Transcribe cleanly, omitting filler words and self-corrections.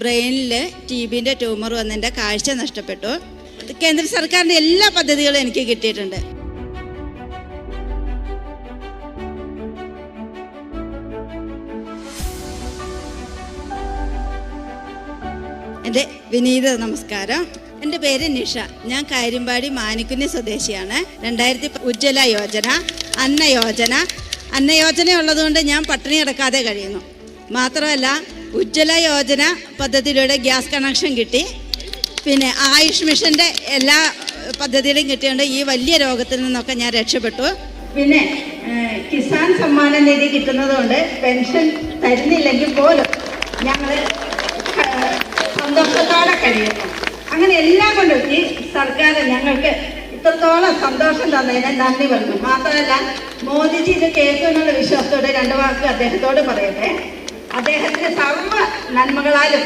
ബ്രെയിനിൽ TBൻ്റെ ട്യൂമർ വന്ന് എൻ്റെ കാഴ്ച നഷ്ടപ്പെട്ടു. കേന്ദ്ര സർക്കാരിൻ്റെ എല്ലാ പദ്ധതികളും എനിക്ക് കിട്ടിയിട്ടുണ്ട്. എൻ്റെ വിനീത നമസ്കാരം. എൻ്റെ പേര് നിഷ. ഞാൻ കാര്യമ്പാടി മാനിക്കുനി സ്വദേശിയാണ്. 2000 ഉജ്ജ്വല യോജന, അന്ന യോജന ഉള്ളതുകൊണ്ട് ഞാൻ പട്ടിണി കിടക്കാതെ കഴിയുന്നു. മാത്രമല്ല ഉജ്ജ്വല യോജന പദ്ധതിയിലൂടെ ഗ്യാസ് കണക്ഷൻ കിട്ടി. പിന്നെ ആയുഷ് മിഷൻ്റെ എല്ലാ പദ്ധതികളും കിട്ടിയുകൊണ്ട് ഈ വലിയ രോഗത്തിൽ നിന്നൊക്കെ ഞാൻ രക്ഷപ്പെട്ടു. പിന്നെ കിസാൻ സമ്മാന നിധി കിട്ടുന്നതുകൊണ്ട് പെൻഷൻ തരുന്നില്ലെങ്കിൽ പോലും ഞങ്ങൾ സന്തോഷത്തോടെ കഴിയുന്നു. അങ്ങനെ എല്ലാം കൊണ്ടും ഈ സർക്കാർ ഞങ്ങൾക്ക് ഇത്രത്തോളം സന്തോഷം തന്നതിന് നന്ദി പറഞ്ഞു. മാത്രമല്ല മോദിജി ഇത് കേൾക്കുമെന്നുള്ള വിശ്വാസത്തോടെ 2 വാക്ക് അദ്ദേഹത്തോട് പറയട്ടെ. അദ്ദേഹത്തിന് സർവ്വ നന്മകളാലും